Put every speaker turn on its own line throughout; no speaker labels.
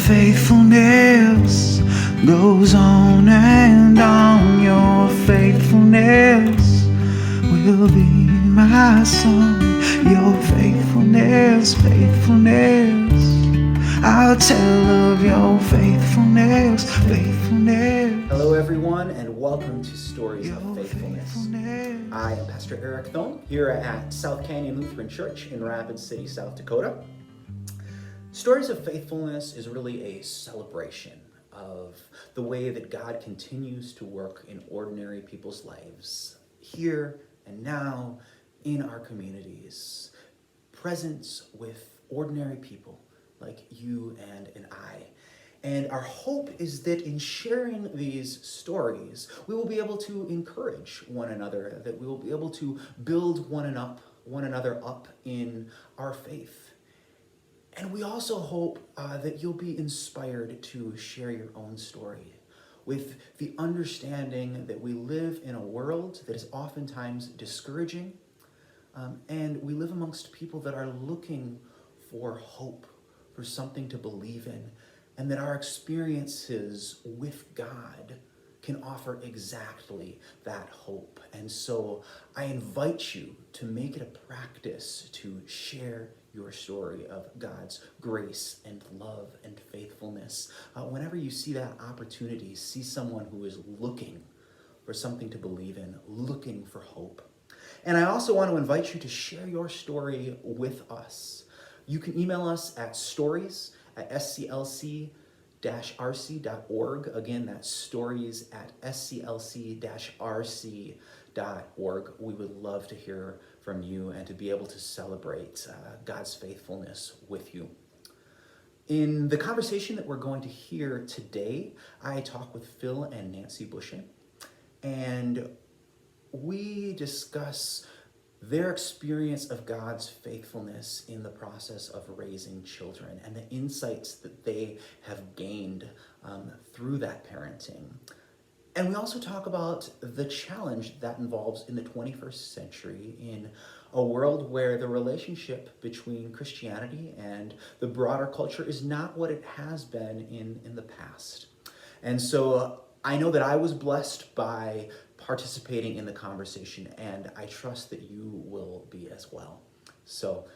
faithfulness goes on and on. Your faithfulness will be my song. Your faithfulness, faithfulness, I'll tell of your faithfulness, faithfulness.
Hello everyone, and welcome to Stories of Faithfulness. I am Pastor Eric Thone here at South Canyon Lutheran Church in Rapid City, South Dakota. Stories of Faithfulness is really a celebration of the way that God continues to work in ordinary people's lives, here and now in our communities, presence with ordinary people like you and I. And our hope is that in sharing these stories, we will be able to encourage one another, that we will be able to build one another up in our faith. And we also hope that you'll be inspired to share your own story with the understanding that we live in a world that is oftentimes discouraging, and we live amongst people that are looking for hope, for something to believe in, and that our experiences with God can offer exactly that hope. And so I invite you to make it a practice to share your story of God's grace and love and faithfulness. Whenever you see that opportunity, see someone who is looking for something to believe in, looking for hope. And I also want to invite you to share your story with us. You can email us at stories@sclc-rc.org. Again, that's stories@sclc-rc.org. We would love to hear from you and to be able to celebrate God's faithfulness with you. In the conversation that we're going to hear today, I talk with Phil and Nancy Busching, and we discuss their experience of God's faithfulness in the process of raising children and the insights that they have gained through that parenting. And we also talk about the challenge that involves in the 21st century in a world where the relationship between Christianity and the broader culture is not what it has been in the past. And so I know that I was blessed by participating in the conversation, and I trust that you will be as well. So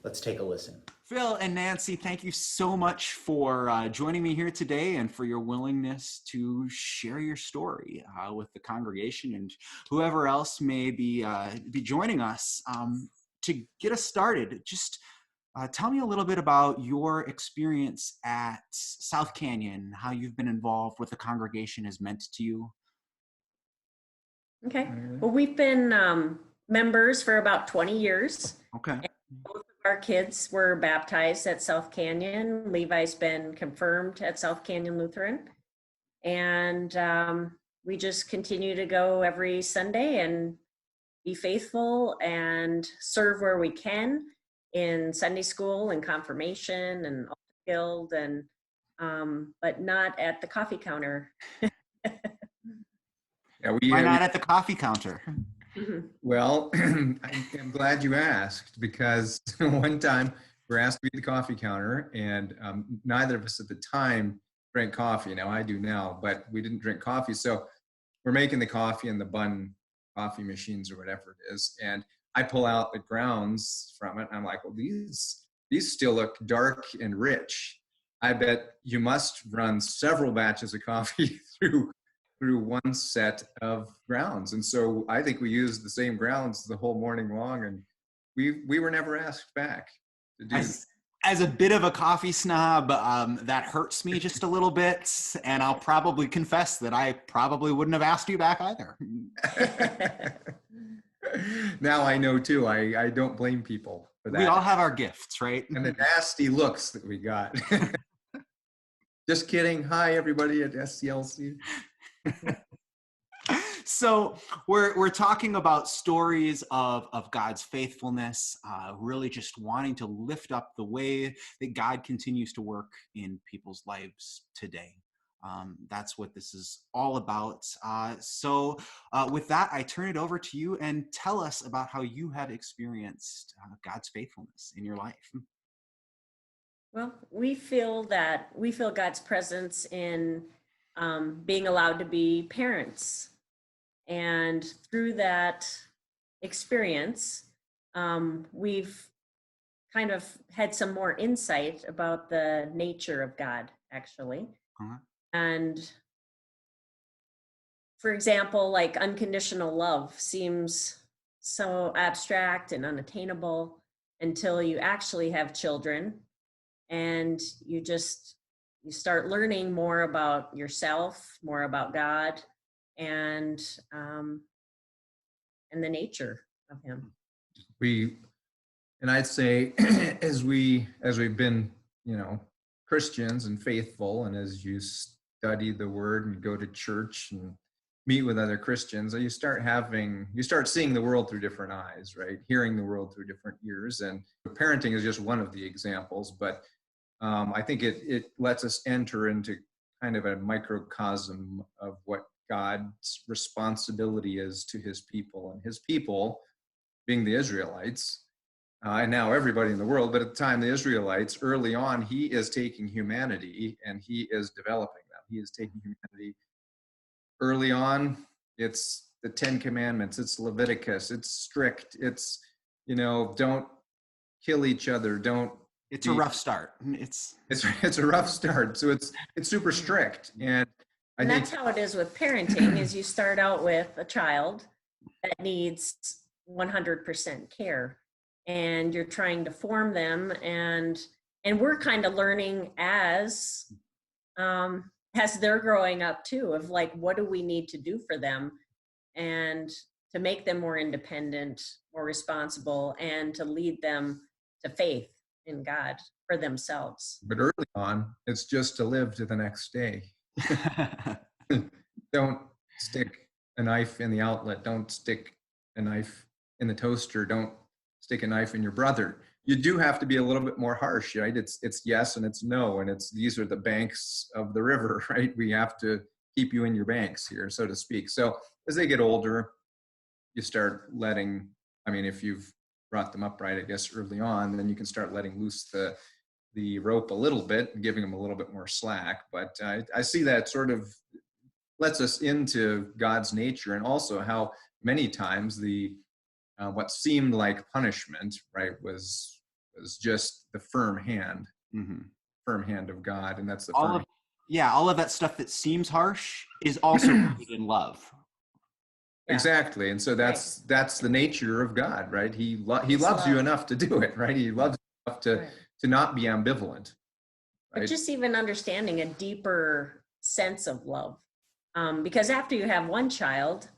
let's take a listen. Phil and Nancy, thank you so much for joining me here today and for your willingness to share your story with the congregation and whoever else may be joining us. To get us started, just tell me a little bit about your experience at South Canyon, how you've been involved, what the congregation has meant to you.
Okay. Well, we've been members for about 20 years.
Okay.
And both of our kids were baptized at South Canyon. Levi's been confirmed at South Canyon Lutheran. And we just continue to go every Sunday and be faithful and serve where we can in Sunday school and confirmation and altar guild, and but not at the coffee counter.
Yeah,
Why not at the coffee counter?
Well, I'm glad you asked, because one time we were asked to be at the coffee counter, and neither of us at the time drank coffee. Now I do now, but we didn't drink coffee. So we're making the coffee in the bun coffee machines or whatever it is, and I pull out the grounds from it. And I'm like, well, these still look dark and rich. I bet you must run several batches of coffee through one set of grounds. And so I think we used the same grounds the whole morning long, and we were never asked back to do.
As a bit of a coffee snob, that hurts me just a little bit, and I'll probably confess that I probably wouldn't have asked you back either.
Now I know too. I don't blame people for that.
We all have our gifts, right?
And the nasty looks that we got. Just kidding. Hi, everybody at SCLC.
So we're talking about stories of God's faithfulness, really just wanting to lift up the way that God continues to work in people's lives today. That's what this is all about. So with that, I turn it over to you, and tell us about how you have experienced God's faithfulness in your life.
Well, we feel God's presence in being allowed to be parents. And through that experience, we've kind of had some more insight about the nature of God, actually.
Uh-huh.
And for example, like unconditional love seems so abstract and unattainable until you actually have children and you start learning more about yourself, more about God, and um, and the nature of Him.
And I'd say as we've been, Christians and faithful, and as you study the Word and go to church and meet with other Christians, you start seeing the world through different eyes, right? Hearing the world through different ears. And parenting is just one of the examples, but I think it lets us enter into kind of a microcosm of what God's responsibility is to His people, and His people being the Israelites. And now everybody in the world, but at the time, the Israelites, early on, He is taking humanity and He is developing them. He is taking humanity early on. It's the 10 Commandments, it's Leviticus, it's strict, it's, don't kill each other, don't.
It's a rough start.
It's a rough start. So it's super strict. And
And that's how it is with parenting, is you start out with a child that needs 100% care, and you're trying to form them, and we're kind of learning as they're growing up too, of like, what do we need to do for them and to make them more independent, more responsible, and to lead them to faith in God for themselves.
But early on, it's just to live to the next day. Don't stick a knife in the outlet. Don't stick a knife in the toaster. Don't stick a knife in your brother. You do have to be a little bit more harsh, right? It's yes and it's no, and these are the banks of the river, right? We have to keep you in your banks here, so to speak. So as they get older, you start letting, if you've brought them up right, I guess, early on, then you can start letting loose the rope a little bit and giving them a little bit more slack. But I see that sort of lets us into God's nature, and also how many times what seemed like punishment, right, was just the firm hand of God, and that's the
all of that stuff that seems harsh is also rooted in love.
Yeah.
Exactly. And so that's the nature of God, right? He loves you enough to do it, right? He loves you enough to not be ambivalent. Right?
But just even understanding a deeper sense of love. Because after you have one child,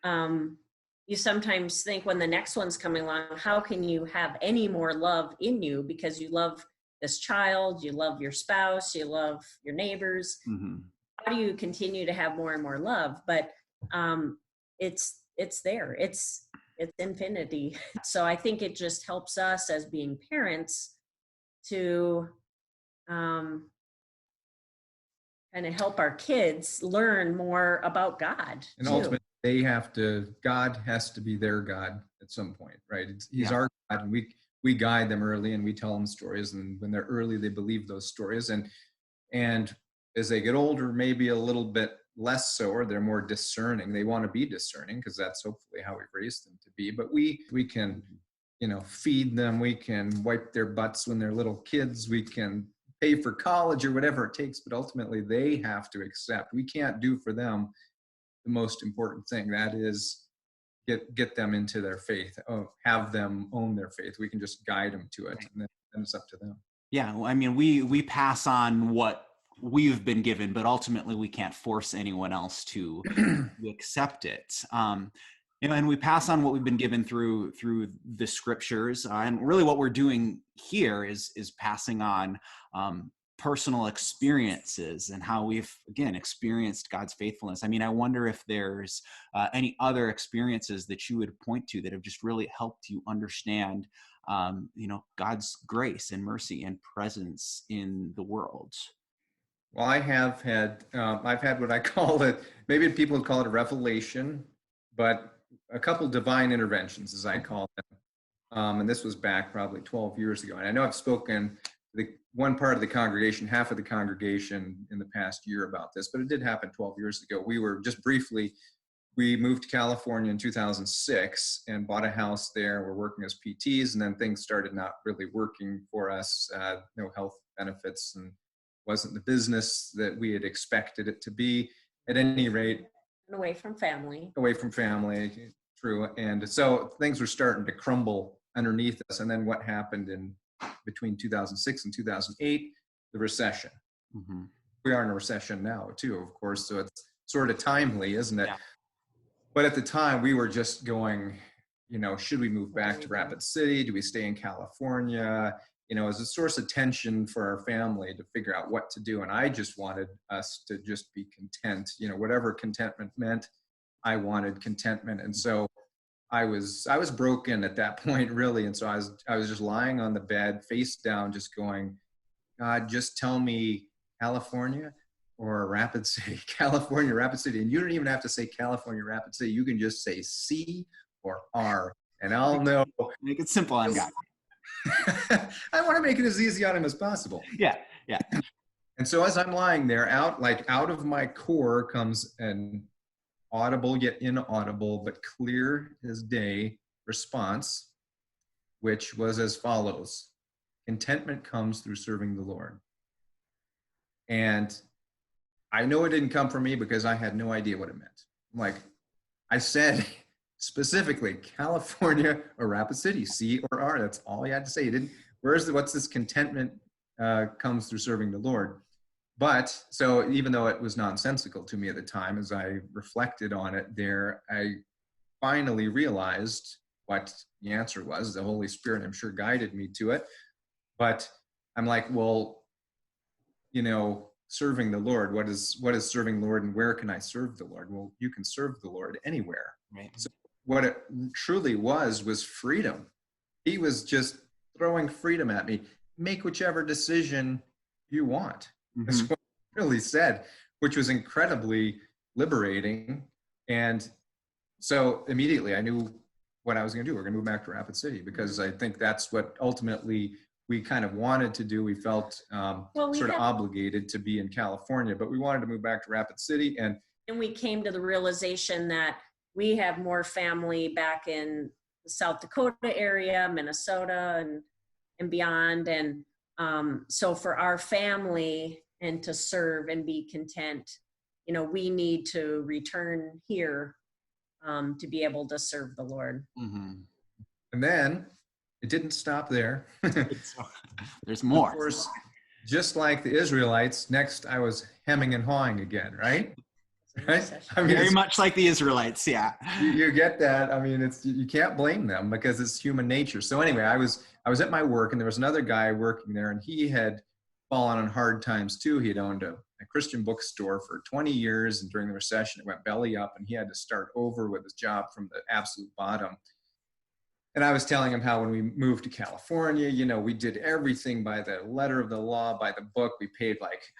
you sometimes think when the next one's coming along, how can you have any more love in you, because you love this child, you love your spouse, you love your neighbors.
Mm-hmm.
How do you continue to have more and more love? But it's there. It's infinity. So I think it just helps us as being parents to kind of help our kids learn more about God.
And
too.
ultimately, God has to be their God at some point, right? He's our God, and we guide them early, and we tell them stories, and when they're early, they believe those stories, and as they get older, maybe a little bit less so, or they're more discerning. They want to be discerning because that's hopefully how we've raised them to be. But we can, feed them. We can wipe their butts when they're little kids. We can pay for college or whatever it takes. But ultimately, they have to accept. We can't do for them the most important thing. That is get them into their faith. Have them own their faith. We can just guide them to it, and then it's up to them.
Yeah, we pass on what we've been given, but ultimately we can't force anyone else to accept it. And we pass on what we've been given through the scriptures, and really what we're doing here is passing on personal experiences and how we've again experienced God's faithfulness. I wonder if there's any other experiences that you would point to that have just really helped you understand God's grace and mercy and presence in the world.
Well, I've had what I call it, maybe people would call it a revelation, but a couple divine interventions, as I call them. And this was back probably 12 years ago. And I know I've spoken the one part of the congregation, half of the congregation in the past year about this, but it did happen 12 years ago. We were just briefly, we moved to California in 2006 and bought a house there. We're working as PTs, and then things started not really working for us. No health benefits, and wasn't the business that we had expected it to be. At any rate,
Away from family.
Away from family, true. And so things were starting to crumble underneath us. And then what happened in between 2006 and 2008? The recession.
Mm-hmm.
We are in a recession now too, of course. So it's sort of timely, isn't it?
Yeah.
But at the time we were just going, should we move back to Rapid City? Do we stay in California? As a source of tension for our family to figure out what to do. And I just wanted us to just be content, whatever contentment meant, I wanted contentment. And so I was broken at that point, really. And so I was just lying on the bed, face down, just going, God, just tell me California or Rapid City, California, Rapid City. And you don't even have to say California, Rapid City. You can just say C or R, and I'll know.
Make it simple on God.
I want to make it as easy on him as possible.
Yeah.
And so as I'm lying there, out of my core comes an audible yet inaudible, but clear as day response, which was as follows: contentment comes through serving the Lord. And I know it didn't come from me because I had no idea what it meant. I said specifically California or Rapid City, C or R. That's all you had to say. You didn't. What's this contentment comes through serving the Lord? But so even though it was nonsensical to me at the time, as I reflected on it there, I finally realized what the answer was. The Holy Spirit, I'm sure, guided me to it. But I'm like, well, serving the Lord, what is serving the Lord, and where can I serve the Lord? Well, you can serve the Lord anywhere.
Right.
So what it truly was freedom. He was just throwing freedom at me. Make whichever decision you want.
Mm-hmm.
That's what he really said, which was incredibly liberating. And so immediately I knew what I was going to do. We're going to move back to Rapid City because I think that's what ultimately we kind of wanted to do. We felt obligated to be in California, but we wanted to move back to Rapid City. And
we came to the realization that we have more family back in the South Dakota area, Minnesota, and beyond. And so for our family and to serve and be content, we need to return here to be able to serve the Lord.
Mm-hmm.
And then it didn't stop there.
There's more.
Of course, just like the Israelites, next I was hemming and hawing again, right? Right?
Very much like the Israelites, yeah.
You get that. I mean, you can't blame them because it's human nature. So anyway, I was at my work, and there was another guy working there, and he had fallen on hard times too. He had owned a Christian bookstore for 20 years, and during the recession, it went belly up, and he had to start over with his job from the absolute bottom. And I was telling him how when we moved to California, we did everything by the letter of the law, by the book. We paid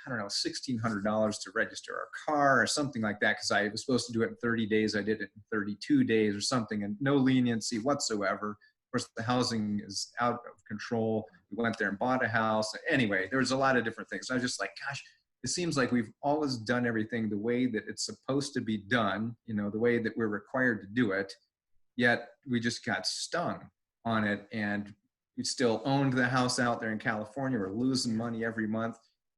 $1,600 to register our car or something like that because I was supposed to do it in 30 days. I did it in 32 days or something, and no leniency whatsoever. Of course, the housing is out of control. We went there and bought a house. Anyway, there was a lot of different things. I was just like, gosh, it seems like we've always done everything the way that it's supposed to be done, the way that we're required to do it. Yet we just got stung on it, and we still owned the house out there in California. We're losing money every month.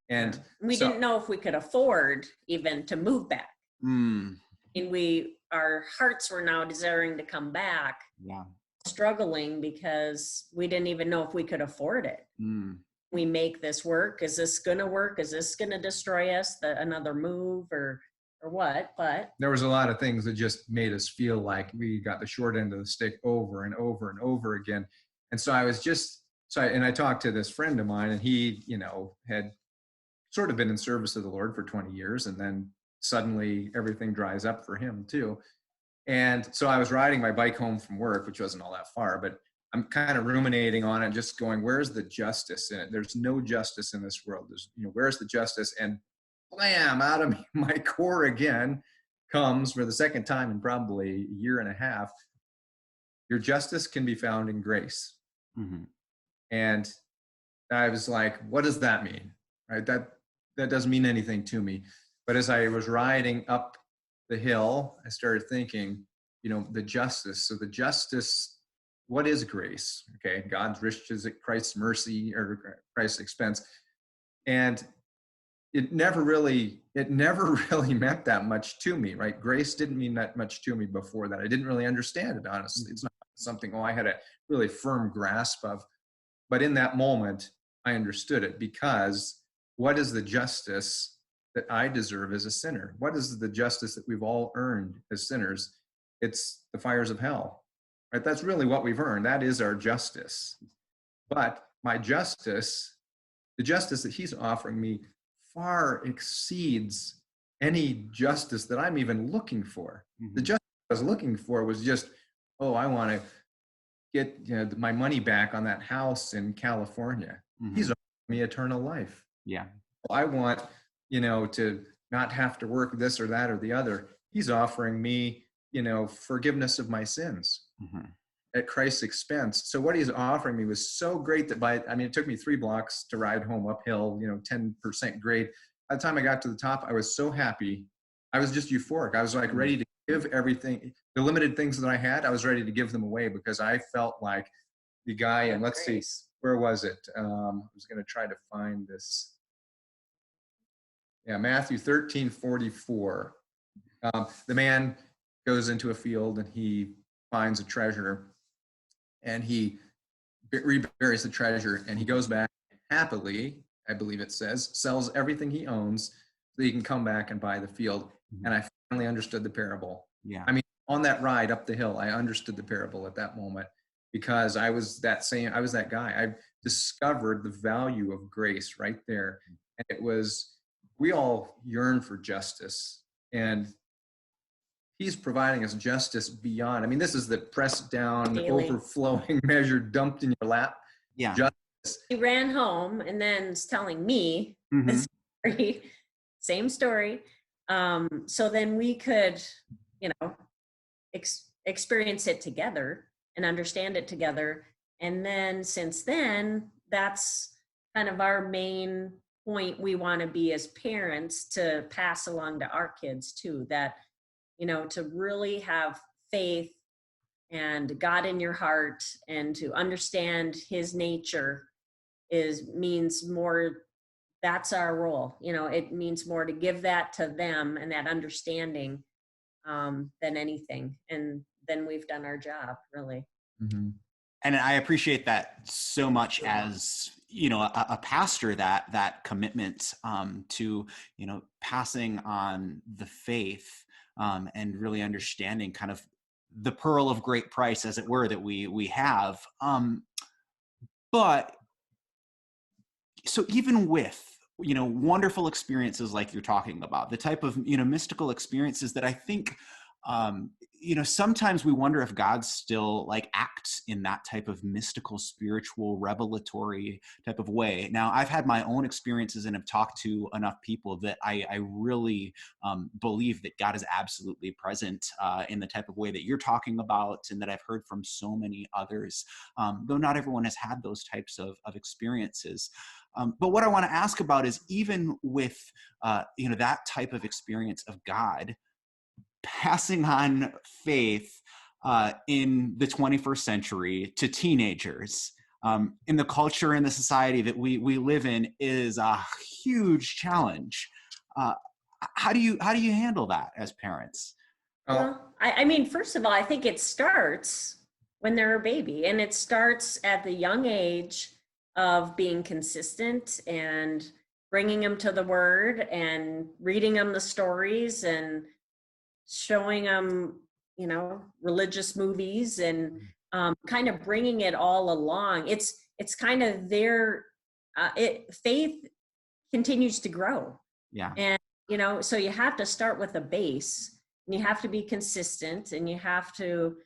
And
we didn't know if we could afford even to move back.
Mm.
And our hearts were now desiring to come back.
Yeah.
Struggling because we didn't even know if we could afford it.
Mm.
We make this work. Is this going to work? Is this going to destroy us? Another move or what? But
there was a lot of things that just made us feel like we got the short end of the stick over and over and over again. And so I talked to this friend of mine, and he, had sort of been in service of the Lord for 20 years. And then suddenly everything dries up for him too. And so I was riding my bike home from work, which wasn't all that far, but I'm kind of ruminating on it, just going, where's the justice in it? There's no justice in this world. Where's the justice? And blam, out of my core again comes, for the second time in probably a year and a half, your justice can be found in grace.
Mm-hmm.
And I was like, what does that mean? Right? That doesn't mean anything to me. But as I was riding up the hill, I started thinking, the justice. So the justice, what is grace? Okay, God's riches at Christ's mercy or Christ's expense. And it never really meant that much to me, right? Grace didn't mean that much to me before that. I didn't really understand it, honestly. It's not something, I had a really firm grasp of. But in that moment, I understood it, because what is the justice that I deserve as a sinner? What is the justice that we've all earned as sinners? It's the fires of hell, right? That's really what we've earned. That is our justice. But my justice, the justice that he's offering me, far exceeds any justice that I'm even looking for. The justice I was looking for was just, I want to get my money back on that house in California. He's offering me eternal life.
Yeah.
I want, to not have to work this or that or the other. He's offering me, forgiveness of my sins at Christ's expense. So what he's offering me was so great that it took me 3 blocks to ride home uphill, 10% grade. By the time I got to the top, I was so happy. I was just euphoric. I was like ready to give everything, the limited things that I had, I was ready to give them away, because I felt like the guy, and let's see, where was it? I was going to try to find this. Yeah, Matthew 13:44. The man goes into a field and he finds a treasure, and he reburies the treasure, and he goes back happily, I believe it says, sells everything he owns so he can come back and buy the field. And I finally understood the parable.
Yeah.
On that ride up the hill, I understood the parable at that moment, because I was that guy. I discovered the value of grace right there. And it was, we all yearn for justice, and he's providing us justice beyond. this is the pressed down,
Daily.
overflowing measure dumped in your lap.
Yeah.
He ran home and then is telling me this story, same story. So then we could, experience it together and understand it together. And then since then, that's kind of our main point we want to be as parents, to pass along to our kids too, that, to really have faith and God in your heart, and to understand his nature means more. That's our role. It means more to give that to them, and that understanding, than anything. And then we've done our job, really.
And I appreciate that so much as, a pastor, that commitment to, passing on the faith, and really understanding kind of the pearl of great price, as it were, that we have. But so even with, wonderful experiences like you're talking about, the type of, mystical experiences that I think, sometimes we wonder if God still acts in that type of mystical, spiritual, revelatory type of way. Now, I've had my own experiences and have talked to enough people that I really believe that God is absolutely present in the type of way that you're talking about, and that I've heard from so many others, though not everyone has had those types of experiences. But what I want to ask about is, even with that type of experience of God, passing on faith in the 21st century to teenagers, in the culture and the society that we live in, is a huge challenge. How do you handle that as parents?
Well, first of all, I think it starts when they're a baby, and it starts at the young age of being consistent and bringing them to the Word and reading them the stories and showing them, religious movies, and kind of bringing it all along. It's kind of their faith continues to grow.
Yeah.
And so you have to start with a base, and you have to be consistent, and you have to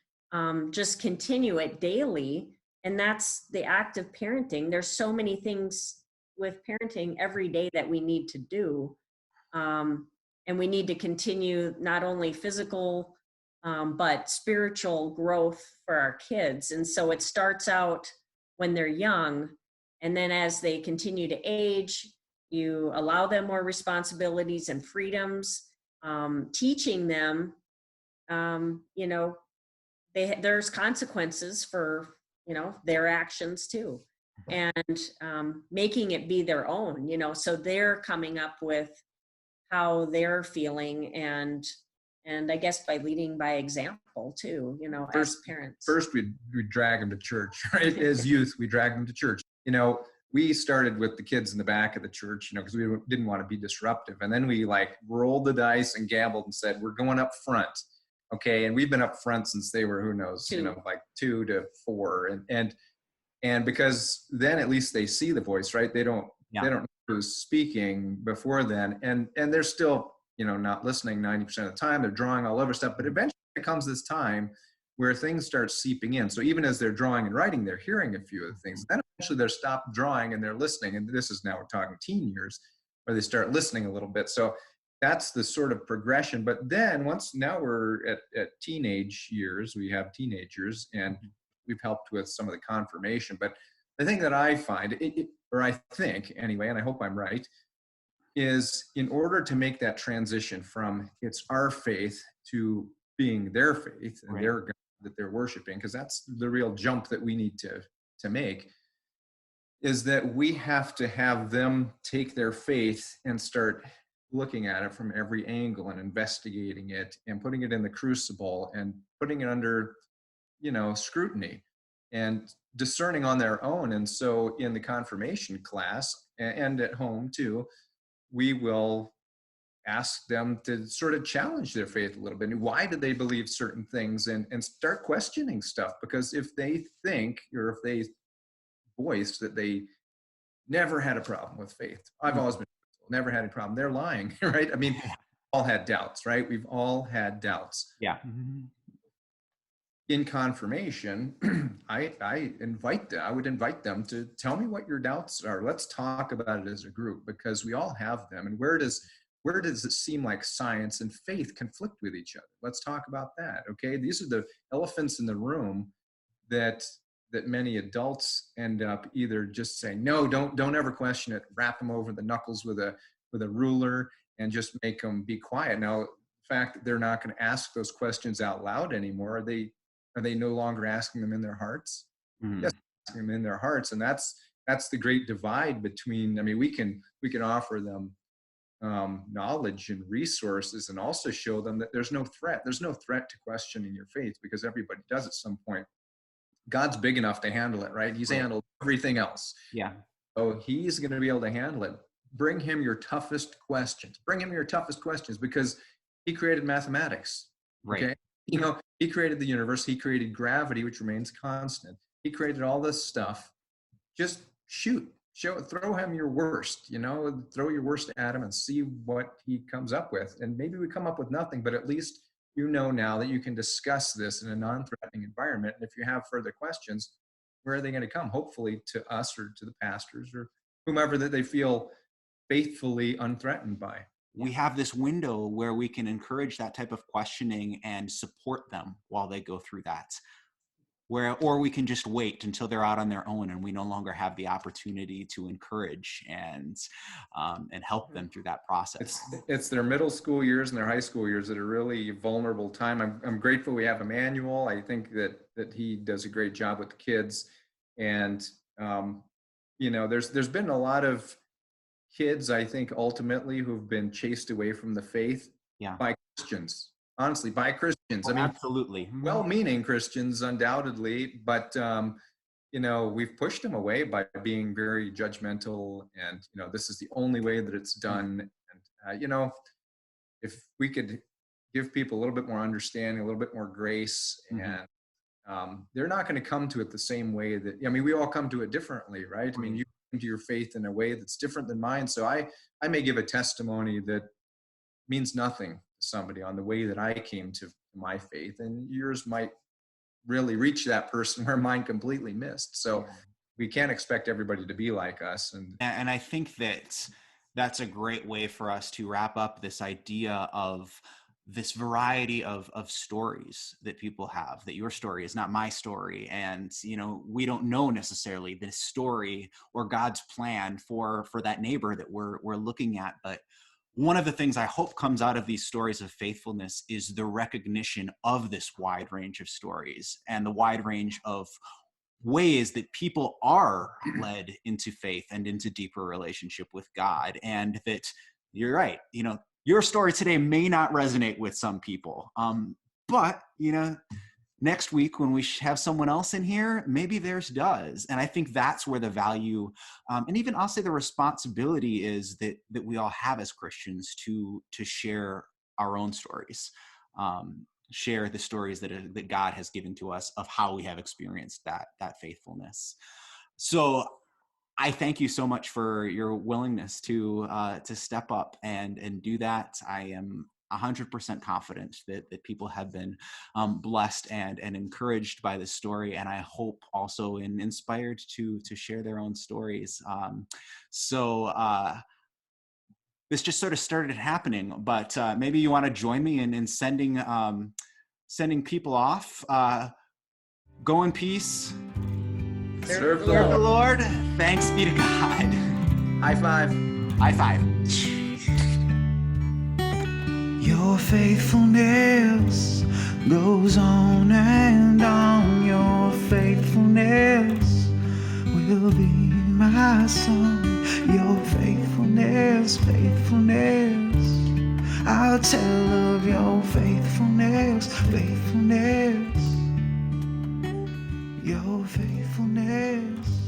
just continue it daily. And that's the act of parenting. There's so many things with parenting every day that we need to do. And we need to continue not only physical, but spiritual growth for our kids. And so it starts out when they're young, And then as they continue to age, you allow them more responsibilities and freedoms, teaching them, you know, there's consequences for, you know, their actions too, and making it be their own, you know, so they're coming up with how they're feeling, and I guess by leading by example too, you know, as parents.
First, we drag them to church, right? As youth, we drag them to church. You know, we started with the kids in the back of the church, you know, because we didn't want to be disruptive. And then we like rolled the dice and gambled and said, we're going up front. Okay. And we've been up front since they were, who knows,
2.
you know, like 2 to 4. And because then at least they see the voice, right? They don't know who's speaking before then. And they're still, you know, not listening 90% of the time. They're drawing all over stuff. But eventually it comes this time where things start seeping in. So even as they're drawing and writing, they're hearing a few of the things. Then eventually they're stopped drawing and they're listening. And this is now, we're talking teen years, where they start listening a little bit. So that's the sort of progression. But then now we're at teenage years, we have teenagers, and we've helped with some of the confirmation. But the thing that I find, or I think anyway, and I hope I'm right, is in order to make that transition from it's our faith to being their faith and their God that they're worshiping, because that's the real jump that we need to make, is that we have to have them take their faith and start looking at it from every angle and investigating it and putting it in the crucible and putting it under, you know, scrutiny and discerning on their own. And so in the confirmation class and at home too, we will ask them to sort of challenge their faith a little bit. Why do they believe certain things? And start questioning stuff, because if they think, or if they voice that they never had a problem with faith, I've always been never had a problem, they're lying, right? I mean, we've all had doubts, right? We've all had doubts.
Yeah.
In confirmation, I would invite them to tell me what your doubts are. Let's talk about it as a group, because we all have them. And where does it seem like science and faith conflict with each other? Let's talk about that. Okay. These are the elephants in the room that many adults end up either just saying, no, don't ever question it, wrap them over the knuckles with a ruler and just make them be quiet. Now, the fact that they're not going to ask those questions out loud anymore, are they no longer asking them in their hearts? Yes, asking them in their hearts. And that's the great divide between, I mean, we can offer them knowledge and resources, and also show them that there's no threat to questioning your faith, because everybody does at some point. God's big enough to handle it, right? He's handled everything else.
Yeah.
So he's going to be able to handle it. Bring him your toughest questions. Because he created mathematics.
Right.
Okay. You know, he created the universe. He created gravity, which remains constant. He created all this stuff. Just throw him your worst, you know, throw your worst at him and see what he comes up with. And maybe we come up with nothing, but at least you know now that you can discuss this in a non-threatening environment. And if you have further questions, where are they going to come? Hopefully to us or to the pastors or whomever that they feel faithfully unthreatened by.
We have this window where we can encourage that type of questioning and support them while they go through that. Or we can just wait until they're out on their own and we no longer have the opportunity to encourage and help them through that process.
It's their middle school years and their high school years that are really vulnerable time. I'm grateful we have Emmanuel. I think that he does a great job with the kids. And, you know, there's been a lot of kids, I think, ultimately who've been chased away from the faith by Christians. Honestly, by Christians.
Oh,
I mean,
absolutely.
Well-meaning Christians, undoubtedly, but you know, we've pushed them away by being very judgmental, and you know, this is the only way that it's done. And you know, if we could give people a little bit more understanding, a little bit more grace, and they're not going to come to it the same way that, I mean, we all come to it differently, right? I mean, you come to your faith in a way that's different than mine. So I may give a testimony that means nothing to somebody on the way that I came to my faith, and yours might really reach that person where mine completely missed. So we can't expect everybody to be like us.
And I think that's a great way for us to wrap up this idea of this variety of stories that people have, that your story is not my story. And, we don't know necessarily the story or God's plan for that neighbor that we're looking at. But one of the things I hope comes out of these stories of faithfulness is the recognition of this wide range of stories and the wide range of ways that people are led into faith and into deeper relationship with God. And that you're right, your story today may not resonate with some people. But, next week when we have someone else in here, maybe theirs does. And I think that's where the value, and even I'll say the responsibility is that we all have as Christians to share our own stories, share the stories that God has given to us of how we have experienced that faithfulness. So I thank you so much for your willingness to step up and do that. I am 100% confident that people have been blessed and encouraged by this story, and I hope also inspired to share their own stories. This just sort of started happening, but maybe you want to join me in sending people off. Go in peace.
Serve
The Lord. Thanks be to God.
High five.
High five.
Your faithfulness goes on and on. Your faithfulness will be my song. Your faithfulness, I'll tell of your faithfulness, your faithfulness.